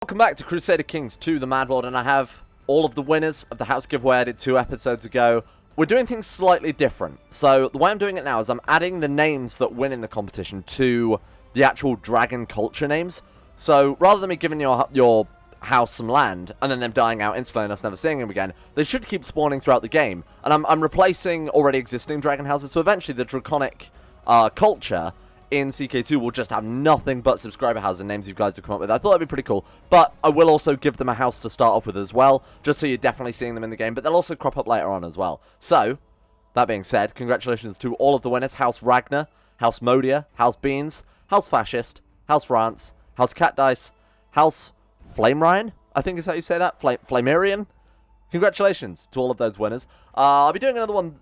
Welcome back to Crusader Kings 2, the Mad World, and I have all of the winners of the house giveaway I did 2 episodes ago. We're doing things slightly different. So the way I'm doing it now is I'm adding the names that win in the competition to the actual dragon culture names. So rather than me giving your house some land and then them dying out instantly and us never seeing them again, they should keep spawning throughout the game. And I'm replacing already existing dragon houses, so eventually the draconic culture in CK2 will just have nothing but subscriber houses and names you guys have come up with. I thought that'd be pretty cool, but I will also give them a house to start off with as well, just so you're definitely seeing them in the game, but they'll also crop up later on as well. So, that being said, congratulations to all of the winners: House Ragnar, House Modia, House Beans, House Fascist, House France, House Cat Dice, House Flame Ryan, I think is how you say that, Flamerian. Congratulations to all of those winners. I'll be doing another one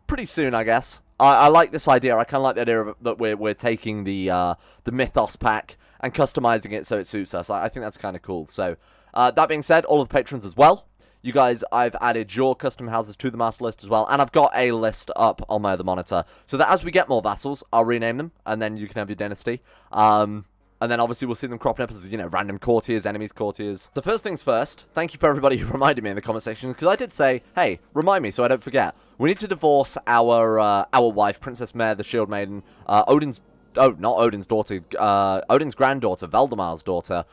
pretty soon, I guess. I like this idea. I kind of like the idea of that we're taking the Mythos pack and customizing it so it suits us. I think that's kind of cool. So, that being said, all of the patrons as well. You guys, I've added your custom houses to the master list as well, and I've got a list up on my other monitor, so that as we get more vassals, I'll rename them, and then you can have your dynasty. And then obviously we'll see them cropping up as, you know, random courtiers, enemies courtiers. So first things first, thank you for everybody who reminded me in the comment section, because I did say, hey, remind me so I don't forget. We need to divorce our wife, Princess Mare, the Shield Maiden, Odin's granddaughter, Valdemar's daughter.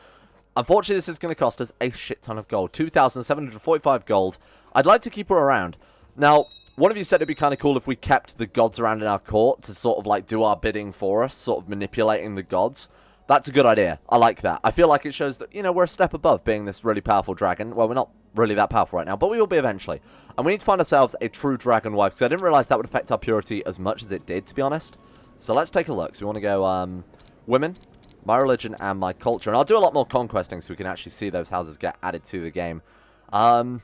Unfortunately, this is going to cost us a shit ton of gold, 2,745 gold. I'd like to keep her around. Now, one of you said it'd be kind of cool if we kept the gods around in our court to sort of like do our bidding for us, sort of manipulating the gods. That's a good idea. I like that. I feel like it shows that, you know, we're a step above being this really powerful dragon. Well, we're not really that powerful right now, but we will be eventually. And we need to find ourselves a true dragon wife, because I didn't realize that would affect our purity as much as it did, to be honest. So let's take a look. So we want to go, women, my religion, and my culture. And I'll do a lot more conquesting so we can actually see those houses get added to the game. Now,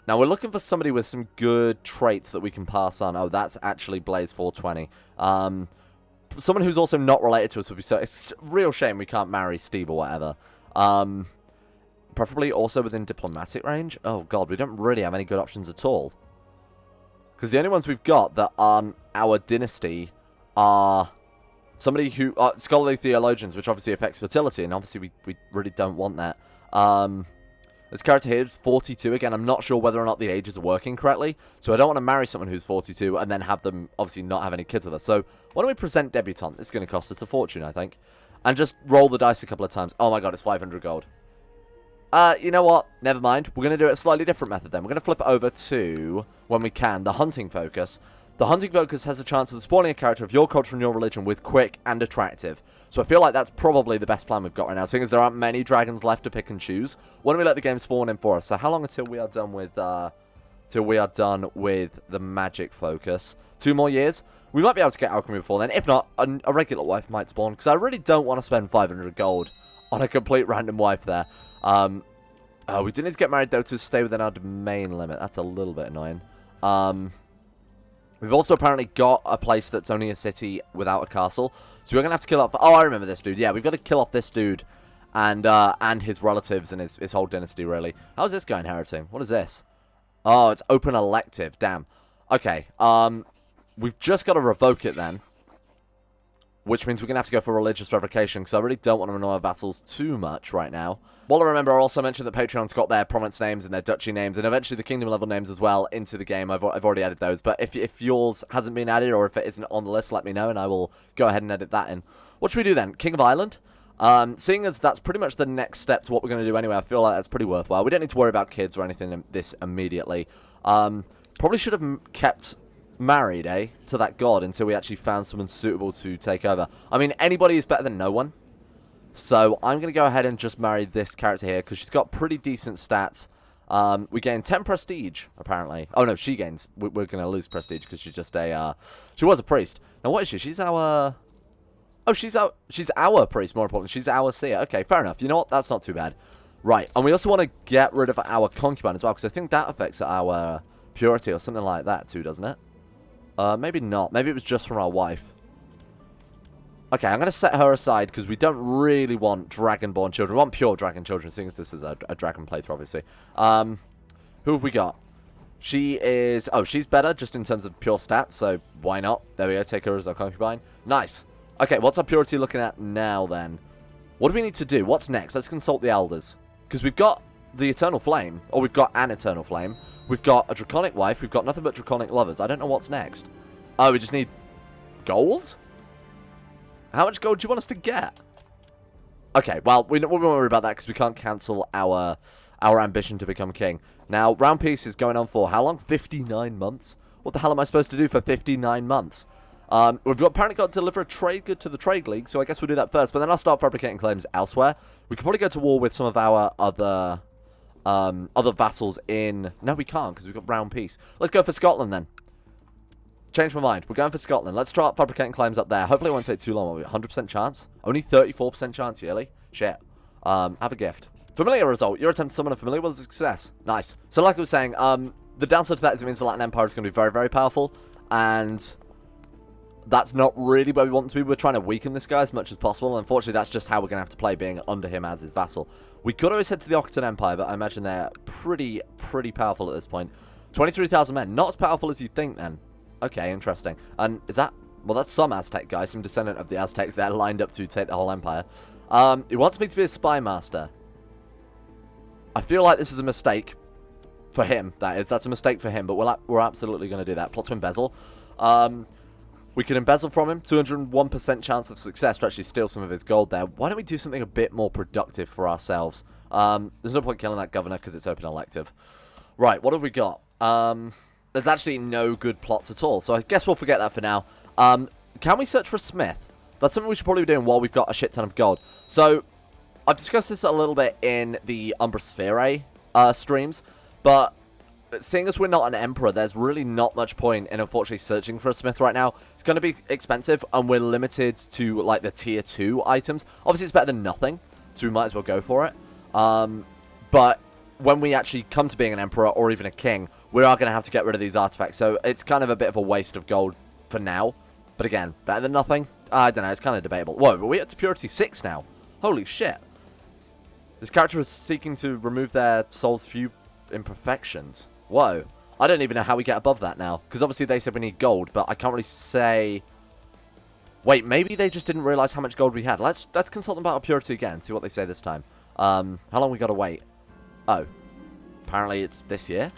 we're looking for somebody with some good traits that we can pass on. Oh, that's actually Blaze 420. Someone who's also not related to us would be so... It's a real shame we can't marry Steve or whatever. Preferably also within diplomatic range. Oh, God, we don't really have any good options at all. Because the only ones we've got that aren't our dynasty are somebody who... scholarly theologians, which obviously affects fertility, and obviously we really don't want that. This character here is 42. Again, I'm not sure whether or not the ages are working correctly, so I don't want to marry someone who's 42 and then have them obviously not have any kids with us. So why don't we present debutante? It's going to cost us a fortune, I think. And just roll the dice a couple of times. Oh my god, it's 500 gold. You know what? Never mind. We're going to do it a slightly different method then. We're going to flip over to, when we can, the hunting focus. The hunting focus has a chance of spawning a character of your culture and your religion with quick and attractive. So I feel like that's probably the best plan we've got right now, seeing as there aren't many dragons left to pick and choose. Why don't we let the game spawn in for us? So how long until we are done with the magic focus? 2 more years? We might be able to get alchemy before then. If not, a regular wife might spawn, because I really don't want to spend 500 gold on a complete random wife there. We do need to get married, though, to stay within our domain limit. That's a little bit annoying. We've also apparently got a place that's only a city without a castle. So we're going to have to kill off... Oh, I remember this dude. Yeah, we've got to kill off this dude and his relatives and his whole dynasty, really. How's this guy inheriting? What is this? Oh, it's open elective. Damn. Okay. We've just got to revoke it then. Which means we're going to have to go for religious revocation, because I really don't want to annoy our vassals too much right now. While I remember, I also mentioned that Patreon's got their province names and their duchy names, and eventually the kingdom level names as well into the game. I've already added those, but if yours hasn't been added, or if it isn't on the list, let me know, and I will go ahead and edit that in. What should we do then? King of Ireland? Seeing as that's pretty much the next step to what we're going to do anyway, I feel like that's pretty worthwhile. We don't need to worry about kids or anything in this immediately. Probably should have kept married, to that god until we actually found someone suitable to take over. I mean, anybody is better than no one. So I'm going to go ahead and just marry this character here, because she's got pretty decent stats. We gain 10 prestige, apparently. Oh, no, she gains. We're going to lose prestige, because she's just a... she was a priest. Now, what is she? She's our... Oh, she's our priest, more importantly. She's our seer. Okay, fair enough. You know what? That's not too bad. Right, and we also want to get rid of our concubine as well, because I think that affects our purity or something like that too, doesn't it? Maybe not. Maybe it was just from our wife. Okay, I'm going to set her aside because we don't really want dragonborn children. We want pure dragon children, seeing as this is a dragon playthrough, obviously. Who have we got? She is... Oh, she's better just in terms of pure stats, so why not? There we go, take her as our concubine. Nice. Okay, what's our purity looking at now, then? What do we need to do? What's next? Let's consult the elders. Because we've got the Eternal Flame, or we've got an Eternal Flame. We've got a Draconic Wife. We've got nothing but Draconic Lovers. I don't know what's next. Oh, we just need gold? How much gold do you want us to get? Okay, well, we won't worry about that because we can't cancel our ambition to become king. Now, round peace is going on for how long? 59 months? What the hell am I supposed to do for 59 months? We've apparently got to deliver a trade good to the Trade League, so I guess we'll do that first. But then I'll start fabricating claims elsewhere. We could probably go to war with some of our other vassals in... No, we can't, because we've got round peace. Let's go for Scotland, then. Change my mind. We're going for Scotland. Let's start fabricating claims up there. Hopefully it won't take too long. 100% chance? Only 34% chance yearly? Shit. Have a gift. Familiar result. Your attempt to summon a familiar was a success. Nice. So like I was saying, the downside to that is it means the Latin Empire is going to be very, very powerful. And that's not really where we want to be. We're trying to weaken this guy as much as possible. Unfortunately, that's just how we're going to have to play, being under him as his vassal. We could always head to the Aquisition Empire, but I imagine they're pretty powerful at this point. 23,000 men. Not as powerful as you'd think, then. Okay, interesting. And is that... Well, that's some Aztec guy, some descendant of the Aztecs. They're lined up to take the whole empire. He wants me to be a spy master. I feel like this is a mistake. For him, that is. That's a mistake for him, but we're absolutely going to do that. Plot to embezzle. We can embezzle from him. 201% chance of success to actually steal some of his gold there. Why don't we do something a bit more productive for ourselves? There's no point killing that governor because it's open elective. Right, what have we got? There's actually no good plots at all, so I guess we'll forget that for now. Can we search for a smith? That's something we should probably be doing while we've got a shit ton of gold. So, I've discussed this a little bit in the Umbra Sphere streams, but seeing as we're not an emperor, there's really not much point in unfortunately searching for a smith right now. It's going to be expensive, and we're limited to like the tier 2 items. Obviously, it's better than nothing, so we might as well go for it. But when we actually come to being an emperor or even a king, we are going to have to get rid of these artifacts. So it's kind of a bit of a waste of gold for now. But again, better than nothing? I don't know, it's kind of debatable. Whoa, we're at purity 6 now. Holy shit. This character is seeking to remove their soul's few imperfections. Whoa. I don't even know how we get above that now. Because obviously they said we need gold, but I can't really say... Wait, maybe they just didn't realize how much gold we had. Let's consult them about our purity again, see what they say this time. How long we got to wait? Oh. Apparently it's this year.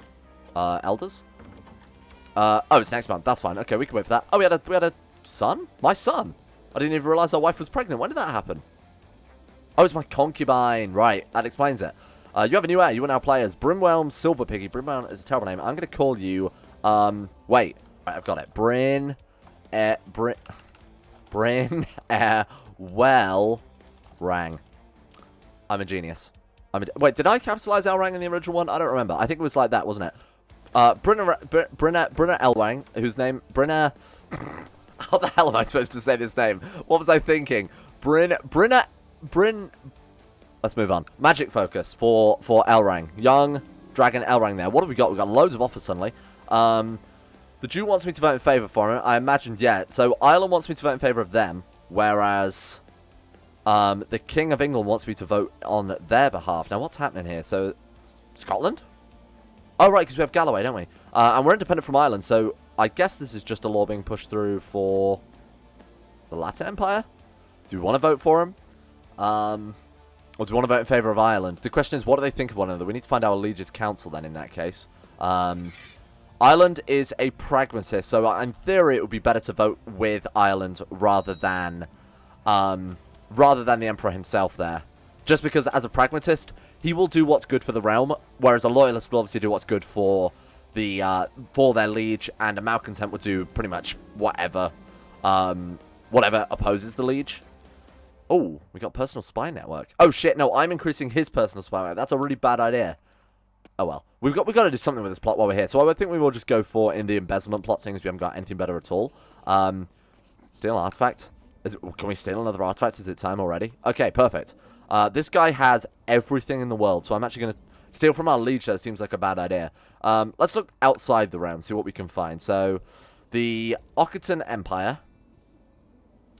Elders? Oh, it's next month. That's fine. Okay, we can wait for that. Oh, we had a son? My son? I didn't even realize our wife was pregnant. When did that happen? Oh, it's my concubine. Right, that explains it. You have a new heir. You are now players. Brimwhelm Silver Piggy. Brimwhelm is a terrible name. I'm going to call you... wait. Right, I've got it. Bryn... Well... Rang. I'm a genius. Wait, did I capitalize Elrang in the original one? I don't remember. I think it was like that, wasn't it? Brynna Elrang, whose name... Brynna... How the hell am I supposed to say this name? What was I thinking? Bryn... Let's move on. Magic focus for Elrang. Young Dragon Elrang there. What have we got? We've got loads of offers suddenly. The Jew wants me to vote in favour for him. I imagined, yeah. So Ireland wants me to vote in favour of them, whereas the King of England wants me to vote on their behalf. Now, what's happening here? So, Scotland? Oh, right, because we have Galloway, don't we? And we're independent from Ireland, so I guess this is just a law being pushed through for the Latin Empire? Do we want to vote for him? Or do we want to vote in favour of Ireland? The question is, what do they think of one another? We need to find our Liege's Council, then, in that case. Ireland is a pragmatist, so in theory it would be better to vote with Ireland rather than the Emperor himself there. Just because, as a pragmatist, he will do what's good for the realm, whereas a loyalist will obviously do what's good for their liege, and a malcontent would do pretty much whatever opposes the liege. Oh, we got personal spy network. Oh shit, no, I'm increasing his personal spy network. That's a really bad idea. Oh well. We've got to do something with this plot while we're here. So I would think we will just go for in the embezzlement plot, seeing as we haven't got anything better at all. Steal an artifact. Can we steal another artifact? Is it time already? Okay, perfect. This guy has everything in the world, so I'm actually going to steal from our liege. That seems like a bad idea. Let's look outside the realm, see what we can find. So, the Aquisition Empire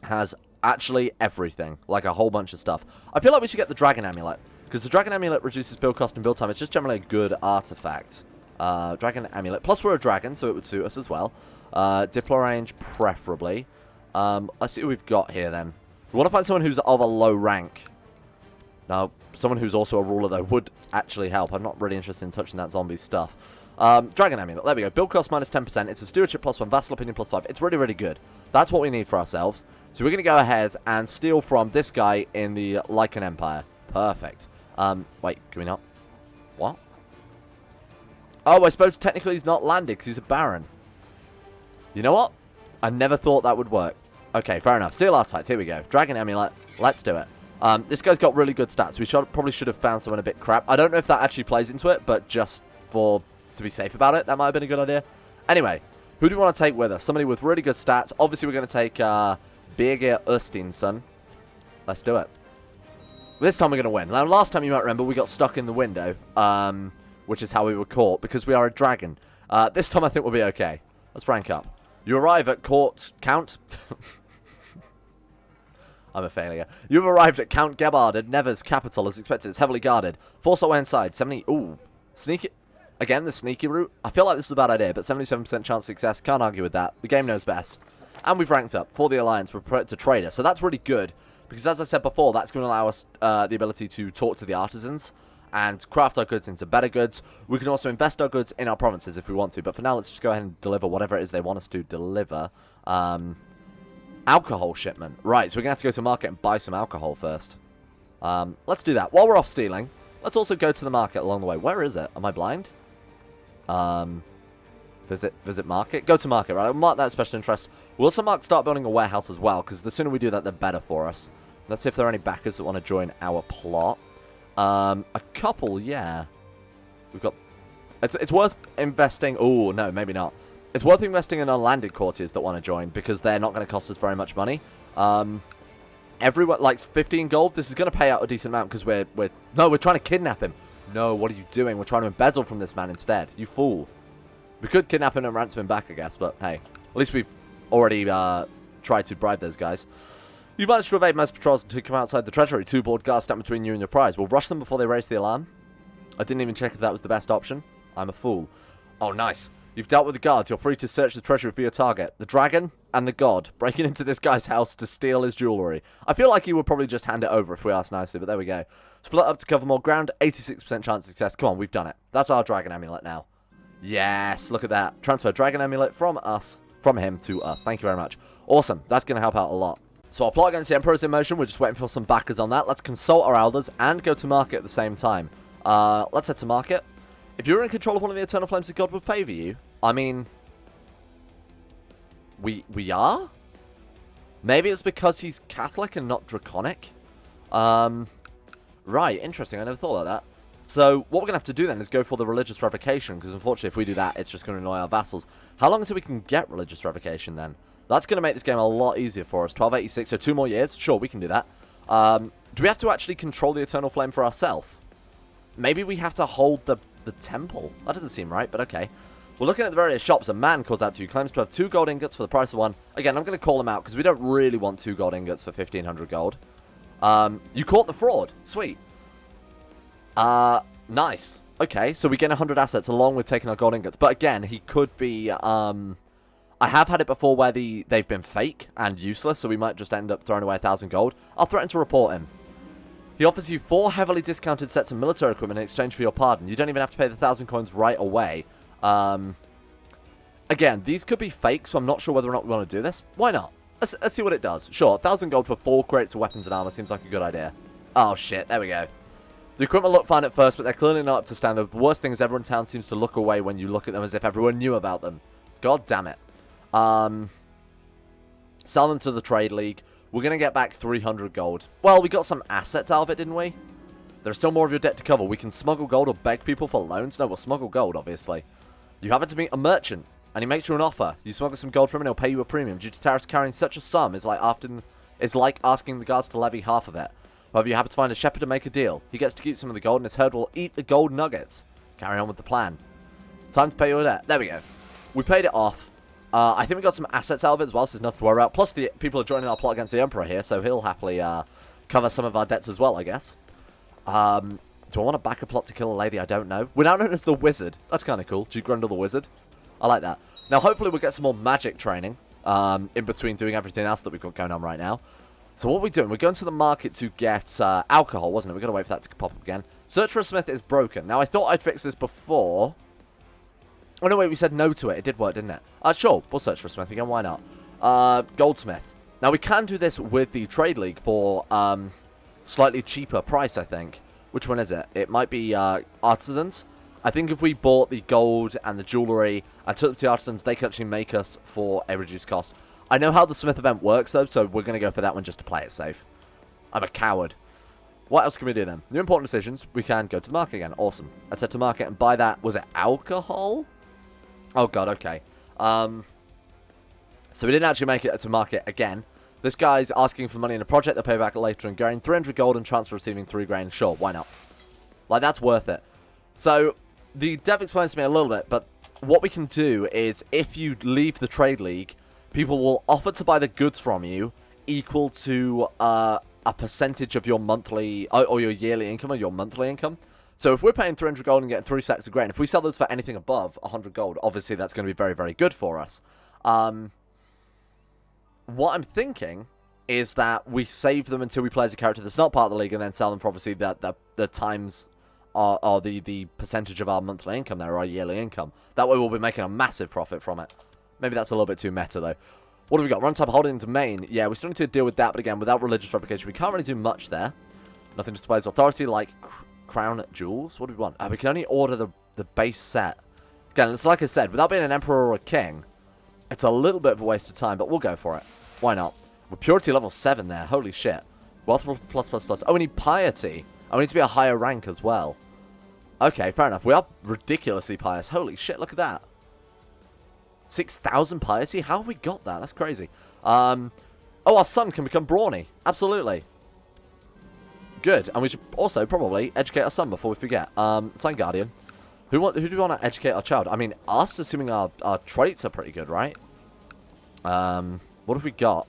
has actually everything, like a whole bunch of stuff. I feel like we should get the Dragon Amulet, because the Dragon Amulet reduces build cost and build time. It's just generally a good artifact. Dragon Amulet. Plus, we're a dragon, so it would suit us as well. Diplo range, preferably. Let's see what we've got here, then. We want to find someone who's of a low rank. Now, someone who's also a ruler, though, would actually help. I'm not really interested in touching that zombie stuff. Dragon Amulet. There we go. Build cost minus 10%. It's a stewardship plus 1, vassal opinion plus 5. It's really, really good. That's what we need for ourselves. So we're going to go ahead and steal from this guy in the Lycan Empire. Perfect. Wait, can we not? What? Oh, I suppose technically he's not landed because he's a baron. You know what? I never thought that would work. Okay, fair enough. Steel artifacts. Here we go. Dragon Amulet. Let's do it. This guy's got really good stats. We probably should have found someone a bit crap. I don't know if that actually plays into it, but just to be safe about it, that might have been a good idea. Anyway, who do we want to take with us? Somebody with really good stats. Obviously, we're going to take Birgir Erstinsson. Let's do it. This time we're going to win. Now, last time you might remember, we got stuck in the window, which is how we were caught, because we are a dragon. This time I think we'll be okay. Let's rank up. You arrive at Count... I'm a failure. You've arrived at Count Gebhard at Nevers' capital as expected. It's heavily guarded. Force our way inside. 70... Ooh. Sneaky... Again, the sneaky route. I feel like this is a bad idea, but 77% chance of success. Can't argue with that. The game knows best. And we've ranked up. For the Alliance, we're prepared to trader. So that's really good. Because as I said before, that's going to allow us the ability to talk to the artisans and craft our goods into better goods. We can also invest our goods in our provinces if we want to. But for now, let's just go ahead and deliver whatever it is they want us to deliver. Alcohol shipment. Right, so we're going to have to go to market and buy some alcohol first. Let's do that. While we're off stealing, let's also go to the market along the way. Where is it? Am I blind? Visit market? Go to market, right? We'll mark that as special interest. We'll also start building a warehouse as well, because the sooner we do that, the better for us. Let's see if there are any backers that want to join our plot. A couple, yeah. We've got... It's worth investing... Oh, no, maybe not. It's worth investing in unlanded courtiers that want to join, because they're not going to cost us very much money. Everyone, like 15 gold, this is going to pay out a decent amount, because we're trying to kidnap him. No, what are you doing? We're trying to embezzle from this man instead. You fool. We could kidnap him and ransom him back, I guess, but hey. At least we've already tried to bribe those guys. You've managed to evade most patrols and to come outside the treasury. 2 board guards stand between you and your prize. We'll rush them before they raise the alarm. I didn't even check if that was the best option. I'm a fool. Oh, nice. You've dealt with the guards. You're free to search the treasury for your target. The dragon and the god breaking into this guy's house to steal his jewellery. I feel like he would probably just hand it over if we asked nicely, but there we go. Split up to cover more ground. 86% chance of success. Come on, we've done it. That's our dragon amulet now. Yes, look at that. Transfer dragon amulet from him to us. Thank you very much. Awesome. That's going to help out a lot. So our plot against the Emperor is in motion. We're just waiting for some backers on that. Let's consult our elders and go to market at the same time. Let's head to market. If you're in control of one of the eternal flames of God would favour you. I mean... We are? Maybe it's because he's Catholic and not Draconic? Right, interesting. I never thought of that. So, what we're going to have to do then is go for the religious revocation, because unfortunately if we do that, it's just going to annoy our vassals. How long until we can get religious revocation then? That's going to make this game a lot easier for us. 1286, so 2 more years. Sure, we can do that. Do we have to actually control the eternal flame for ourselves? Maybe we have to hold the temple? That doesn't seem right, but okay. We're looking at the various shops. A man calls out to you, claims to have 2 gold ingots for the price of 1. Again, I'm going to call him out, because we don't really want 2 gold ingots for 1,500 gold. You caught the fraud. Sweet. Nice. Okay, so we get 100 assets along with taking our gold ingots. But again, he could be, I have had it before where they've been fake and useless, so we might just end up throwing away 1,000 gold. I'll threaten to report him. He offers you 4 heavily discounted sets of military equipment in exchange for your pardon. You don't even have to pay the 1,000 coins right away. Again, these could be fake, so I'm not sure whether or not we want to do this. Why not? Let's see what it does. Sure, 1,000 gold for 4 crates of weapons and armor seems like a good idea. Oh, shit. There we go. The equipment looked fine at first, but they're clearly not up to standard. The worst thing is everyone in town seems to look away when you look at them as if everyone knew about them. God damn it. Sell them to the Trade League. We're going to get back 300 gold. Well, we got some assets out of it, didn't we? There's still more of your debt to cover. We can smuggle gold or beg people for loans. No, we'll smuggle gold, obviously. You happen to meet a merchant, and he makes you an offer. You smuggle some gold from him, and he'll pay you a premium. Due to tariffs carrying such a sum, it's like asking the guards to levy half of it. However, you happen to find a shepherd to make a deal. He gets to keep some of the gold, and his herd will eat the gold nuggets. Carry on with the plan. Time to pay your debt. There we go. We paid it off. I think we got some assets out of it as well, so there's nothing to worry about. Plus, the people are joining our plot against the Emperor here, so he'll happily cover some of our debts as well, I guess. Do I want to back a plot to kill a lady? I don't know. We're now known as the Wizard. That's kind of cool. G. Grundle the Wizard. I like that. Now, hopefully we'll get some more magic training in between doing everything else that we've got going on right now. So what are we doing? We're going to the market to get alcohol, wasn't it? We've got to wait for that to pop up again. Search for a smith is broken. Now, I thought I'd fix this before. Oh, no, wait, we said no to it. It did work, didn't it? Sure, we'll search for a smith again. Why not? Goldsmith. Now, we can do this with the Trade League for slightly cheaper price, I think. Which one is it? It might be Artisans. I think if we bought the gold and the jewellery and took them to the Artisans, they could actually make us for a reduced cost. I know how the Smith event works, though, so we're going to go for that one just to play it safe. I'm a coward. What else can we do, then? New important decisions. We can go to the market again. Awesome. Let's head to market and buy that. Was it alcohol? Oh, God, okay. So we didn't actually make it to market again. This guy's asking for money in a project. They'll pay back later and gain 300 gold and transfer receiving 3 grain. Sure, why not? Like, that's worth it. So, the dev explains to me a little bit, but what we can do is if you leave the Trade League, people will offer to buy the goods from you equal to a percentage of your monthly or your yearly income or your monthly income. So if we're paying 300 gold and getting 3 sacks of grain, if we sell those for anything above 100 gold, obviously that's going to be very, very good for us. What I'm thinking is that we save them until we play as a character that's not part of the league and then sell them for obviously the times or the percentage of our monthly income there, or our yearly income. That way we'll be making a massive profit from it. Maybe that's a little bit too meta, though. What have we got? Runtime holding domain. Yeah, we still need to deal with that, but again, without religious revocation, we can't really do much there. Nothing displays authority like crown jewels. What do we want? We can only order the base set. Again, it's like I said, without being an emperor or a king, it's a little bit of a waste of time, but we'll go for it. Why not? We're purity level 7 there. Holy shit. Wealth plus. Oh, we need piety. Oh, we need to be a higher rank as well. Okay, fair enough. We are ridiculously pious. Holy shit, look at that. 6,000 piety? How have we got that? That's crazy. Oh, our son can become brawny. Absolutely. Good. And we should also probably educate our son before we forget. Sign Guardian. Who do we want to educate our child? I mean, us, assuming our traits are pretty good, right? What have we got?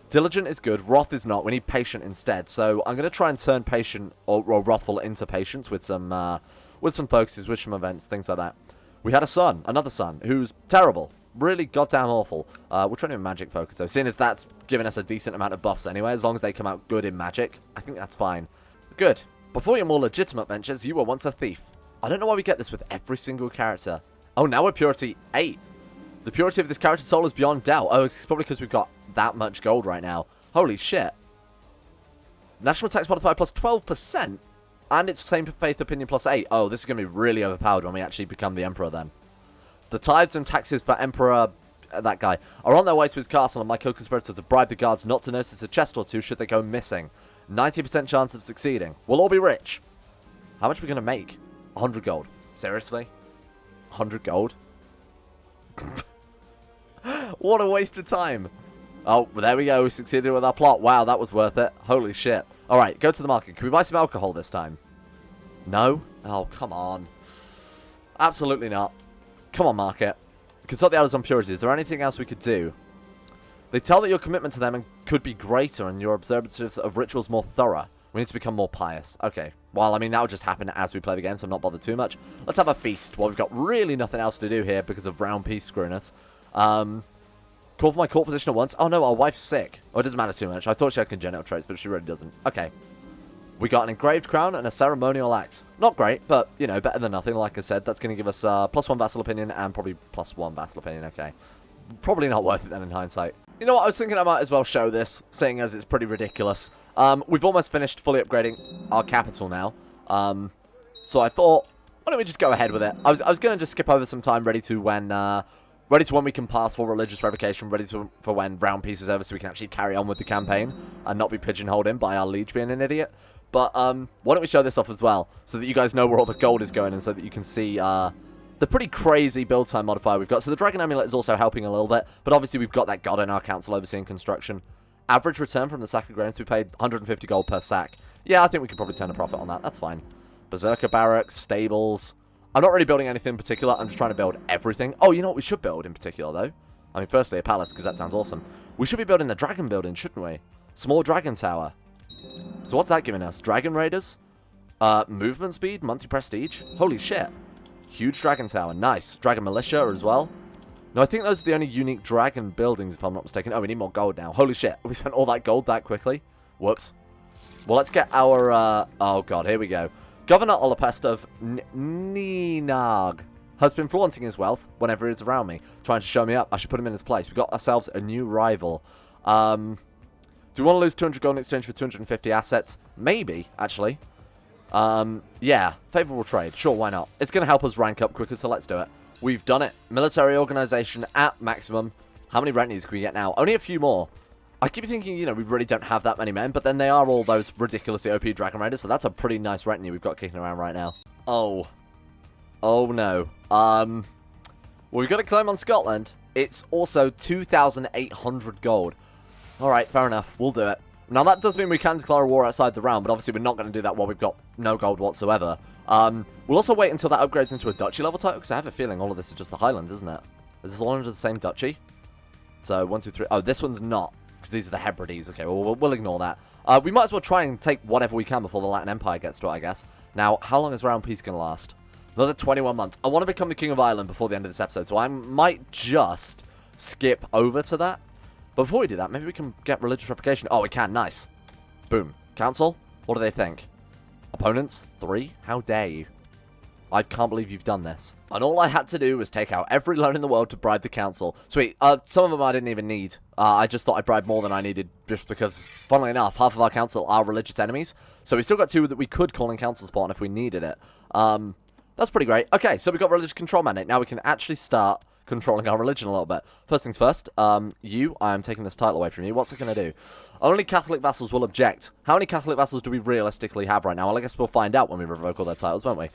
Diligent is good. Wrath is not. We need patient instead. So I'm going to try and turn patient or wrathful into patience with some focuses, with some events, things like that. We had a son, another son, who's terrible. Really goddamn awful. We're trying to magic focus, though. Seeing as that's giving us a decent amount of buffs anyway, as long as they come out good in magic, I think that's fine. Good. Before your more legitimate ventures, you were once a thief. I don't know why we get this with every single character. Oh, now we're purity 8. The purity of this character's soul is beyond doubt. Oh, it's probably because we've got that much gold right now. Holy shit. National tax modifier plus 12%. And it's same faith opinion plus 8. Oh, this is going to be really overpowered when we actually become the emperor then. The tithes and taxes for Emperor, that guy, are on their way to his castle, and my co-conspirators have bribed the guards not to notice a chest or two should they go missing. 90% chance of succeeding. We'll all be rich. How much are we going to make? 100 gold. Seriously? 100 gold? What a waste of time. Oh, well, there we go. We succeeded with our plot. Wow, that was worth it. Holy shit. All right, go to the market. Can we buy some alcohol this time? No? Oh, come on. Absolutely not. Come on, market. Consult the elders on purity. Is there anything else we could do? They tell that your commitment to them could be greater and your observances of rituals more thorough. We need to become more pious. Okay. Well, I mean, that will just happen as we play the game, so I'm not bothered too much. Let's have a feast. Well, we've got really nothing else to do here because of round peace screwing us. Call for my court physician at once. Oh, no, our wife's sick. Oh, it doesn't matter too much. I thought she had congenital traits, but she really doesn't. Okay. We got an engraved crown and a ceremonial axe. Not great, but, you know, better than nothing. Like I said, that's going to give us +1 Vassal opinion and probably +1 Vassal opinion. Okay. Probably not worth it then in hindsight. You know what? I was thinking I might as well show this, seeing as it's pretty ridiculous. We've almost finished fully upgrading our capital now. So I thought, why don't we just go ahead with it? I was going to just skip over some time ready to when we can pass for religious revocation, for when round peace is over, so we can actually carry on with the campaign and not be pigeonholed in by our liege being an idiot. But why don't we show this off as well, so that you guys know where all the gold is going and so that you can see the pretty crazy build time modifier we've got. So the Dragon Amulet is also helping a little bit, but obviously we've got that god in our council overseeing construction. Average return from the sack of grains, we paid 150 gold per sack. Yeah, I think we could probably turn a profit on that. That's fine. Berserker barracks, stables. I'm not really building anything in particular. I'm just trying to build everything. Oh, you know what we should build in particular, though? I mean, firstly, a palace, because that sounds awesome. We should be building the dragon building, shouldn't we? Small dragon tower. So what's that giving us? Dragon raiders? Movement speed? Monthly prestige? Holy shit. Huge dragon tower. Nice. Dragon militia as well. No, I think those are the only unique dragon buildings, if I'm not mistaken. Oh, we need more gold now. Holy shit. We spent all that gold that quickly. Whoops. Well, let's get our, oh god, here we go. Governor Olapest of Ninag has been flaunting his wealth whenever he's around me, trying to show me up. I should put him in his place. We've got ourselves a new rival. Do we want to lose 200 gold in exchange for 250 assets? Maybe, actually. Yeah, favorable trade. Sure, why not? It's going to help us rank up quicker, so let's do it. We've done it. Military organization at maximum. How many retinues can we get now? Only a few more. I keep thinking, you know, we really don't have that many men, but then they are all those ridiculously OP Dragon Raiders, so that's a pretty nice retinue we've got kicking around right now. Oh. Oh, no. Well, we've got a claim on Scotland. It's also 2,800 gold. Alright, fair enough. We'll do it. Now, that does mean we can declare a war outside the realm, but obviously we're not going to do that while we've got no gold whatsoever. We'll also wait until that upgrades into a duchy level title, because I have a feeling all of this is just the Highlands, isn't it? Is this all under the same duchy? So, 1, 2, 3... Oh, this one's not, because these are the Hebrides. Okay, well, we'll ignore that. We might as well try and take whatever we can before the Latin Empire gets to it, I guess. Now, how long is Round Peace going to last? Another 21 months. I want to become the King of Ireland before the end of this episode, so I might just skip over to that. But before we do that, maybe we can get religious revocation. Oh, we can. Nice. Boom. Council? What do they think? Opponents? 3? How dare you? I can't believe you've done this. And all I had to do was take out every loan in the world to bribe the council. Sweet. Some of them I didn't even need. I just thought I bribed more than I needed just because, funnily enough, half of our council are religious enemies. So we still got 2 that we could call in council spawn if we needed it. That's pretty great. Okay, so we got religious control mandate. Now we can actually start controlling our religion a little bit. First things first, I am taking this title away from you. What's it going to do? Only Catholic vassals will object. How many Catholic vassals do we realistically have right now? Well, I guess we'll find out when we revoke all their titles, won't we?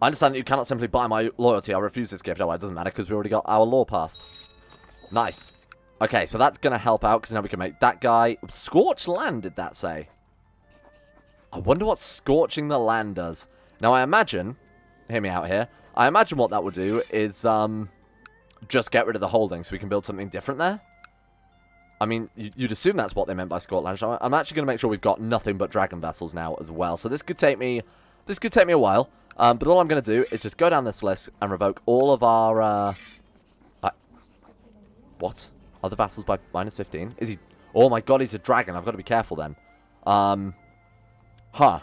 I understand that you cannot simply buy my loyalty. I'll refuse this gift. Oh, it doesn't matter because we already got our law passed. Nice. Okay, so that's going to help out because now we can make that guy... Scorch land, did that say? I wonder what scorching the land does. Now, I imagine... Hear me out here. I imagine what that would do is just get rid of the holding so we can build something different there. I mean, you'd assume that's what they meant by Scotland. I'm actually going to make sure we've got nothing but dragon vassals now as well. So this could take me a while. But all I'm going to do is just go down this list and revoke all of our... what? Are the vassals by -15? Is he... Oh my god, he's a dragon. I've got to be careful then. Huh.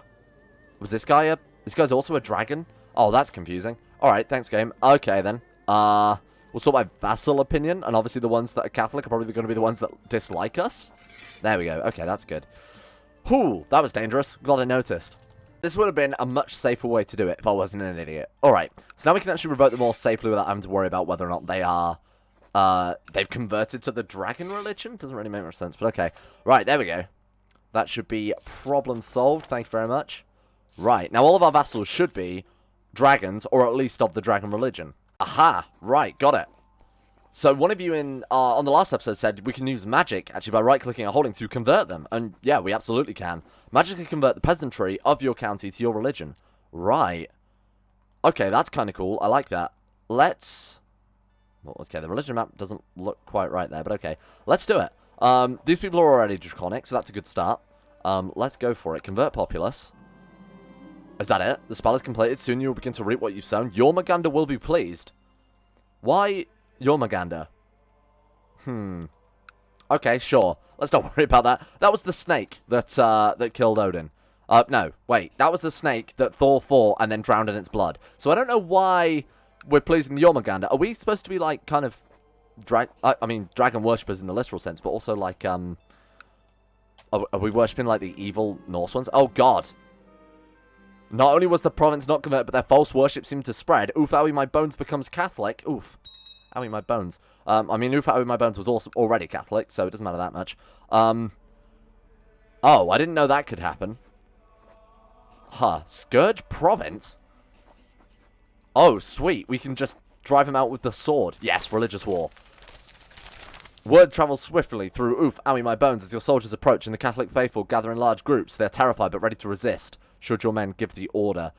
Was this guy a... This guy's also a dragon? Oh, that's confusing. Alright, thanks, game. Okay, then. We'll sort by vassal opinion, and obviously the ones that are Catholic are probably going to be the ones that dislike us. There we go. Okay, that's good. Whew, that was dangerous. Glad I noticed. This would have been a much safer way to do it if I wasn't an idiot. Alright, so now we can actually revoke them all safely without having to worry about whether or not they are... they've converted to the dragon religion? Doesn't really make much sense, but okay. Right, there we go. That should be problem solved. Thank you very much. Right, now all of our vassals should be dragons, or at least of the dragon religion. Aha! Right, got it. So one of you on the last episode said we can use magic, actually, by right-clicking a holding to convert them. And yeah, we absolutely can. Magically convert the peasantry of your county to your religion. Right. Okay, that's kind of cool. I like that. Let's... Well, okay, the religion map doesn't look quite right there, but okay. Let's do it. These people are already draconic, so that's a good start. Let's go for it. Convert populace. Is that it? The spell is completed. Soon you will begin to reap what you've sown. Jormungandr will be pleased. Why Jormungandr? Okay, sure. Let's not worry about that. That was the snake that that killed Odin. No, wait. That was the snake that Thor fought and then drowned in its blood. So I don't know why we're pleasing Jormungandr. Are we supposed to be like kind of I mean dragon worshippers in the literal sense, but also like are we worshipping like the evil Norse ones? Oh god. Not only was the province not converted, but their false worship seemed to spread. Oof, owie, my bones becomes Catholic. Oof. Owie, my bones. I mean, oof, owie, my bones was also already Catholic, so it doesn't matter that much. Oh, I didn't know that could happen. Huh. Scourge province? Oh, sweet. We can just drive him out with the sword. Yes, religious war. Word travels swiftly through oof, owie, my bones as your soldiers approach, and the Catholic faithful gather in large groups. They're terrified but ready to resist. Should your men give the order.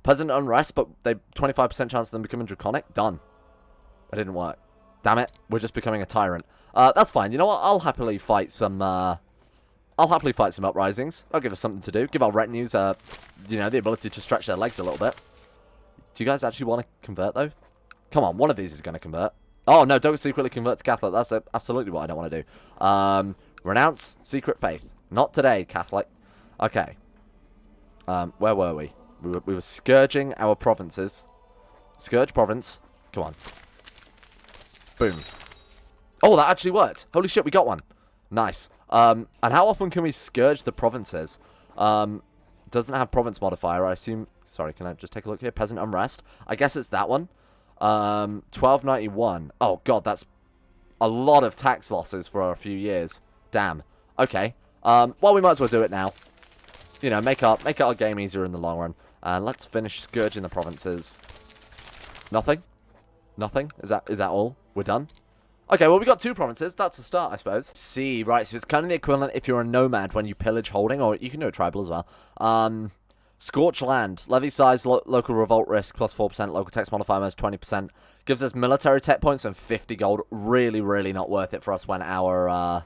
Peasant unrest, but they 25% chance of them becoming draconic? Done. That didn't work. Damn it. We're just becoming a tyrant. That's fine. You know what? I'll happily fight some, uprisings. I'll give us something to do. Give our retinues, you know, the ability to stretch their legs a little bit. Do you guys actually want to convert, though? Come on, one of these is going to convert. Oh, no, don't secretly convert to Catholic. That's absolutely what I don't want to do. Renounce secret faith. Not today, Catholic. Okay. Where were we? We were scourging our provinces. Scourge province. Come on. Boom. Oh, that actually worked. Holy shit, we got one. Nice. And how often can we scourge the provinces? Doesn't have province modifier, I assume. Sorry, can I just take a look here? Peasant unrest. I guess it's that one. 1291. Oh god, that's a lot of tax losses for a few years. Damn. Okay. Well, we might as well do it now. You know, make our game easier in the long run. And let's finish scourging the provinces. Nothing? Nothing? Is that all? We're done? Okay, well, we got 2 provinces. That's a start, I suppose. See, right, so it's kind of the equivalent if you're a nomad when you pillage holding, or you can do a tribal as well. Scorch land. Levy size, local revolt risk, plus 4%, local text modifier, minus 20%. Gives us military tech points and 50 gold. Really, really not worth it for us when our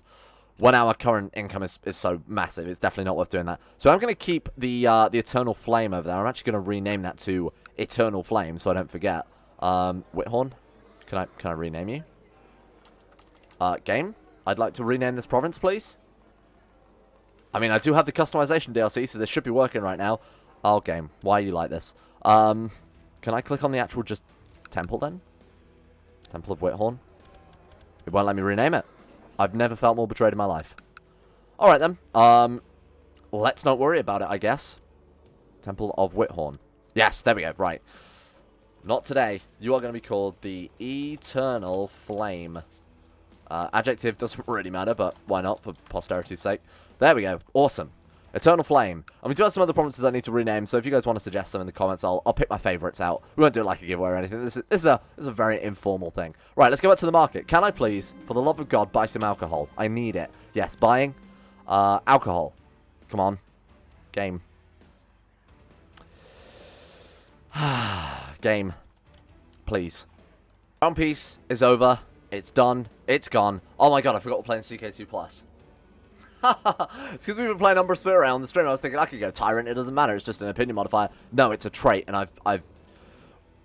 current income is so massive. It's definitely not worth doing that. So I'm going to keep the Eternal Flame over there. I'm actually going to rename that to Eternal Flame, so I don't forget. Whithorn, can I rename you? Game, I'd like to rename this province, please. I mean, I do have the customization DLC, so this should be working right now. Oh, game, why are you like this? Can I click on the actual just temple then? Temple of Whithorn. It won't let me rename it. I've never felt more betrayed in my life. Alright then. Let's not worry about it, I guess. Temple of Whithorn. Yes, there we go, right. Not today. You are going to be called the Eternal Flame. Adjective doesn't really matter, but why not, for posterity's sake. There we go. Awesome. Eternal Flame. And we do have some other provinces I need to rename, so if you guys want to suggest them in the comments, I'll pick my favourites out. We won't do it like a giveaway or anything. This is a very informal thing. Right, let's go back to the market. Can I please, for the love of God, buy some alcohol? I need it. Yes, buying. Alcohol. Come on. Game. Game. Please. Round piece is over. It's done. It's gone. Oh my god, I forgot we're playing CK2+. It's because we've been playing Umbra Sphere on the stream. I was thinking I could go Tyrant. It doesn't matter. It's just an opinion modifier. No, it's a trait, and I've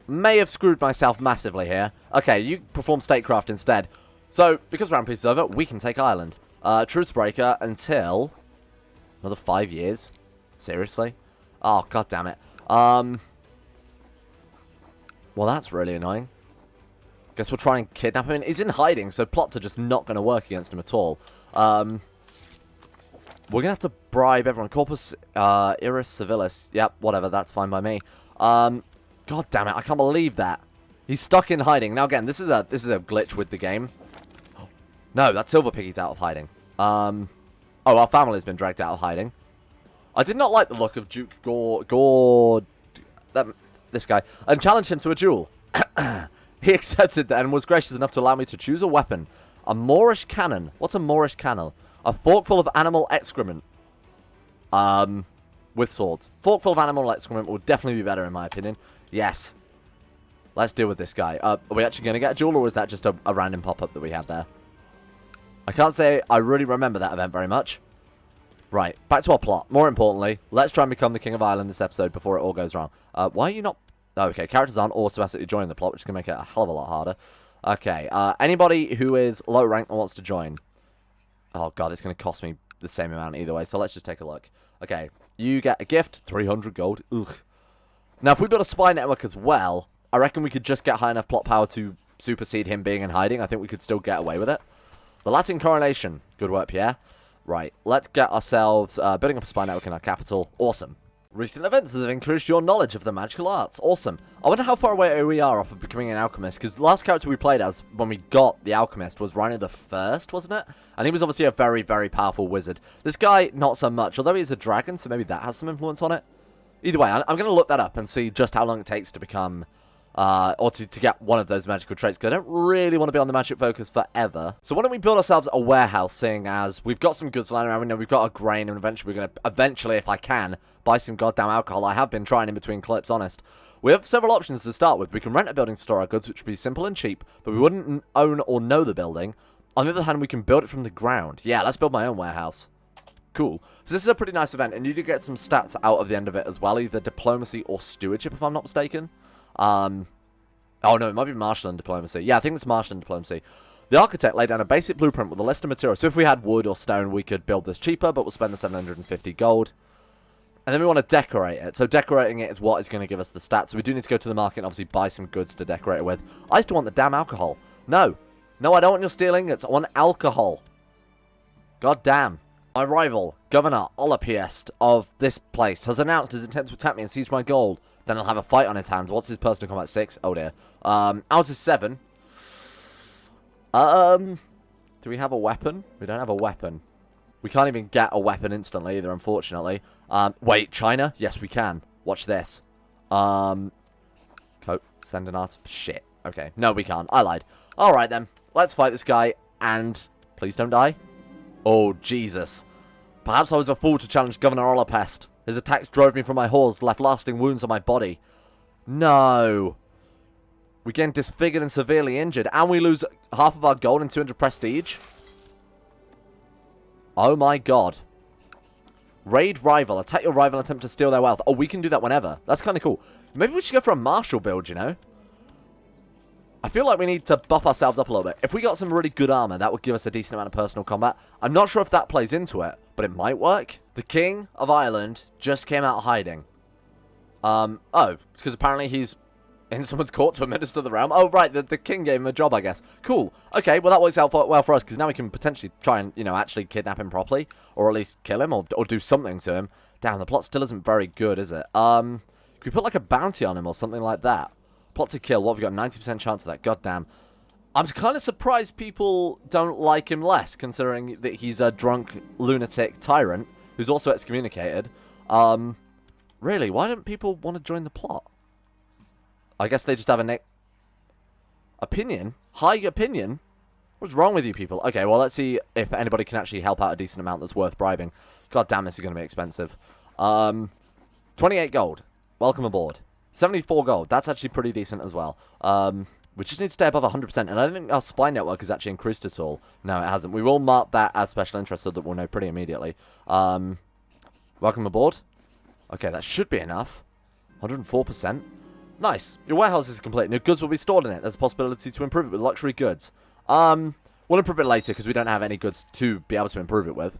may have screwed myself massively here. Okay, you perform Statecraft instead. So, because round piece is over, we can take Ireland. Truce Breaker until another 5 years. Seriously? Oh, god damn it. Well, that's really annoying. Guess we'll try and kidnap him. He's in hiding, so plots are just not going to work against him at all. We're going to have to bribe everyone. Corpus Iris Civilis. Yep, whatever. That's fine by me. God damn it. I can't believe that. He's stuck in hiding. Now, again, this is a glitch with the game. No, that Silver Piggy's out of hiding. Oh, our family's been dragged out of hiding. I did not like the look of Duke this guy, and challenged him to a duel. He accepted that and was gracious enough to allow me to choose a weapon. A Moorish cannon. What's a Moorish cannon? A fork full of animal excrement. With swords. Fork full of animal excrement will definitely be better in my opinion. Yes. Let's deal with this guy. Are we actually going to get a duel, or is that just a random pop-up that we had there? I can't say I really remember that event very much. Right, back to our plot. More importantly, let's try and become the King of Ireland this episode before it all goes wrong. Why are you not... Oh, okay, characters aren't automatically joining the plot, which is going to make it a hell of a lot harder. Okay, anybody who is low rank and wants to join. Oh, God, it's going to cost me the same amount either way, so let's just take a look. Okay, you get a gift, 300 gold. Ugh. Now, if we build a spy network as well, I reckon we could just get high enough plot power to supersede him being in hiding. I think we could still get away with it. The Latin coronation. Good work, Pierre. Right, let's get ourselves building up a spy network in our capital. Awesome. Recent events have increased your knowledge of the magical arts. Awesome. I wonder how far away we are off of becoming an alchemist, because the last character we played as when we got the alchemist was Rhino the First, wasn't it? And he was obviously a very, very powerful wizard. This guy, not so much, although he's a dragon, so maybe that has some influence on it. Either way, I'm going to look that up and see just how long it takes to become... or to get one of those magical traits, because I don't really want to be on the magic focus forever. So why don't we build ourselves a warehouse, seeing as we've got some goods lying around, we know we've got a grain, and eventually we're going to, if I can, buy some goddamn alcohol. I have been trying in between clips, honest. We have several options to start with. We can rent a building to store our goods, which would be simple and cheap, but we wouldn't own or know the building. On the other hand, we can build it from the ground. Yeah, let's build my own warehouse. Cool. So this is a pretty nice event, and you do get some stats out of the end of it as well, either diplomacy or stewardship, if I'm not mistaken. Oh no, it might be martial and diplomacy. Yeah, I think it's martial and diplomacy. The architect laid down a basic blueprint with a list of materials. So if we had wood or stone, we could build this cheaper, but we'll spend the 750 gold. And then we want to decorate it. So decorating it is what is going to give us the stats. So we do need to go to the market and obviously buy some goods to decorate it with. I still want the damn alcohol. No. No, I don't want your stealing. It's on alcohol. God damn. My rival, Governor Purest of this place, has announced his intent to attack me and seize my gold. Then he'll have a fight on his hands. What's his personal combat? 6? Oh dear. Ours is 7. Do we have a weapon? We don't have a weapon. We can't even get a weapon instantly either, unfortunately. Wait, China? Yes, we can. Watch this. Coat. Send an art. Shit. Okay. No, we can't. I lied. Alright then. Let's fight this guy. And please don't die. Oh, Jesus. Perhaps I was a fool to challenge Governor Olapest. His attacks drove me from my horse, left lasting wounds on my body. No. We get disfigured and severely injured. And we lose half of our gold and 200 prestige. Oh my god. Raid rival. Attack your rival and attempt to steal their wealth. Oh, we can do that whenever. That's kind of cool. Maybe we should go for a martial build, you know? I feel like we need to buff ourselves up a little bit. If we got some really good armor, that would give us a decent amount of personal combat. I'm not sure if that plays into it, but it might work. The King of Ireland just came out hiding. Oh, because apparently he's in someone's court to administer the realm. Oh, right, the king gave him a job, I guess. Cool. Okay, well, that works out well for us, because now we can potentially try and, you know, actually kidnap him properly, or at least kill him, or do something to him. Damn, the plot still isn't very good, is it? Can we put, like, a bounty on him or something like that? Plot to kill. What have we got? 90% chance of that. God damn. I'm kind of surprised people don't like him less, considering that he's a drunk, lunatic tyrant who's also excommunicated. Really, why don't people want to join the plot? I guess they just have a opinion? High opinion? What's wrong with you people? Okay, well, let's see if anybody can actually help out a decent amount that's worth bribing. God damn, this is going to be expensive. 28 gold. Welcome aboard. 74 gold. That's actually pretty decent as well. We just need to stay above 100%, and I don't think our spy network has actually increased at all. No, it hasn't. We will mark that as special interest so that we'll know pretty immediately. Welcome aboard. Okay, that should be enough. 104%. Nice. Your warehouse is complete. New goods will be stored in it. There's a possibility to improve it with luxury goods. We'll improve it later because we don't have any goods to be able to improve it with.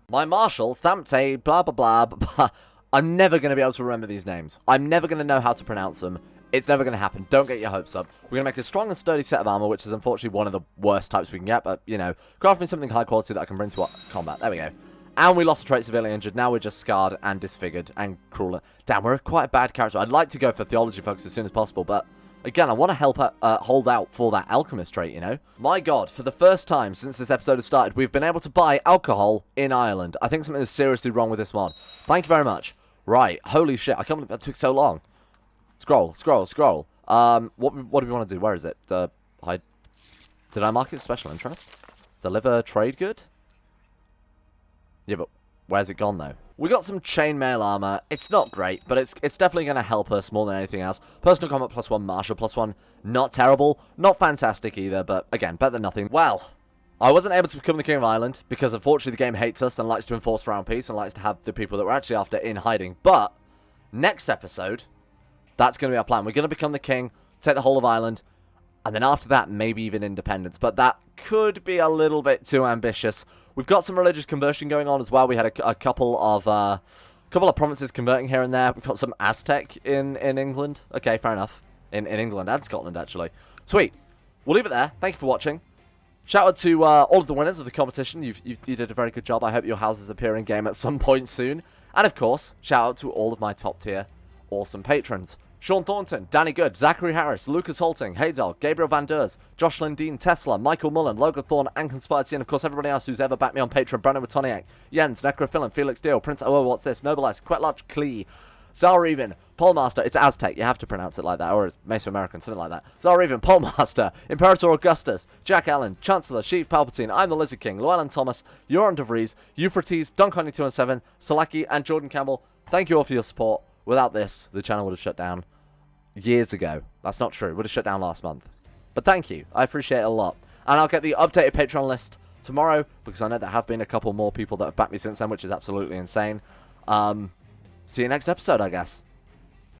My marshal, Thamte, blah, blah, blah, blah. I'm never going to be able to remember these names. I'm never going to know how to pronounce them. It's never going to happen. Don't get your hopes up. We're going to make a strong and sturdy set of armor, which is unfortunately one of the worst types we can get. But, you know, craft me something high quality that I can bring to our combat. There we go. And we lost a trait, severely injured. Now we're just scarred and disfigured and cruel. Damn, we're quite a bad character. I'd like to go for theology focus as soon as possible, but again, I want to help hold out for that alchemist trait, you know? My god, for the first time since this episode has started, we've been able to buy alcohol in Ireland. I think something is seriously wrong with this mod. Thank you very much. Right, holy shit, I can't believe that took so long. Scroll, scroll, scroll. What do we want to do? Where is it? Hide. Did I mark it special interest? Deliver trade good? Yeah, but where's it gone, though? We got some chainmail armor. It's not great, but it's definitely going to help us more than anything else. Personal combat +1, martial +1. Not terrible. Not fantastic either, but again, better than nothing. Well, I wasn't able to become the King of Ireland because unfortunately the game hates us and likes to enforce round peace and likes to have the people that we're actually after in hiding. But next episode, that's going to be our plan. We're going to become the king, take the whole of Ireland, and then after that, maybe even independence. But that could be a little bit too ambitious. We've got some religious conversion going on as well. We had a couple of provinces converting here and there. We've got some Aztec in England. Okay, fair enough. In England and Scotland, actually. Sweet. We'll leave it there. Thank you for watching. Shout out to all of the winners of the competition. You did a very good job. I hope your houses appear in game at some point soon. And of course, shout out to all of my top tier awesome patrons. Sean Thornton, Danny Good, Zachary Harris, Lucas Holting, Haydel, Gabriel Van Deurs, Josh Lindeen, Tesla, Michael Mullen, Logan Thorne, and Conspired C, and of course everybody else who's ever backed me on Patreon, Brandon Watoniak, Jens, Necrophilin, Felix Deal, Prince Oh, What's This, Noblesse, Quetlach Klee, Zareven, Polmaster, it's Aztec, you have to pronounce it like that, or it's Mesoamerican, something like that. Zareven, Polmaster, Imperator Augustus, Jack Allen, Chancellor, Sheev Palpatine, I'm the Lizard King, Llewellyn Thomas, Euron DeVries, Euphrates, Dunkoni217, Salaki, and Jordan Campbell. Thank you all for your support. Without this, the channel would have shut down years ago. That's not true. It would have shut down last month. But thank you. I appreciate it a lot. And I'll get the updated Patreon list tomorrow, because I know there have been a couple more people that have backed me since then, which is absolutely insane. See you next episode, I guess.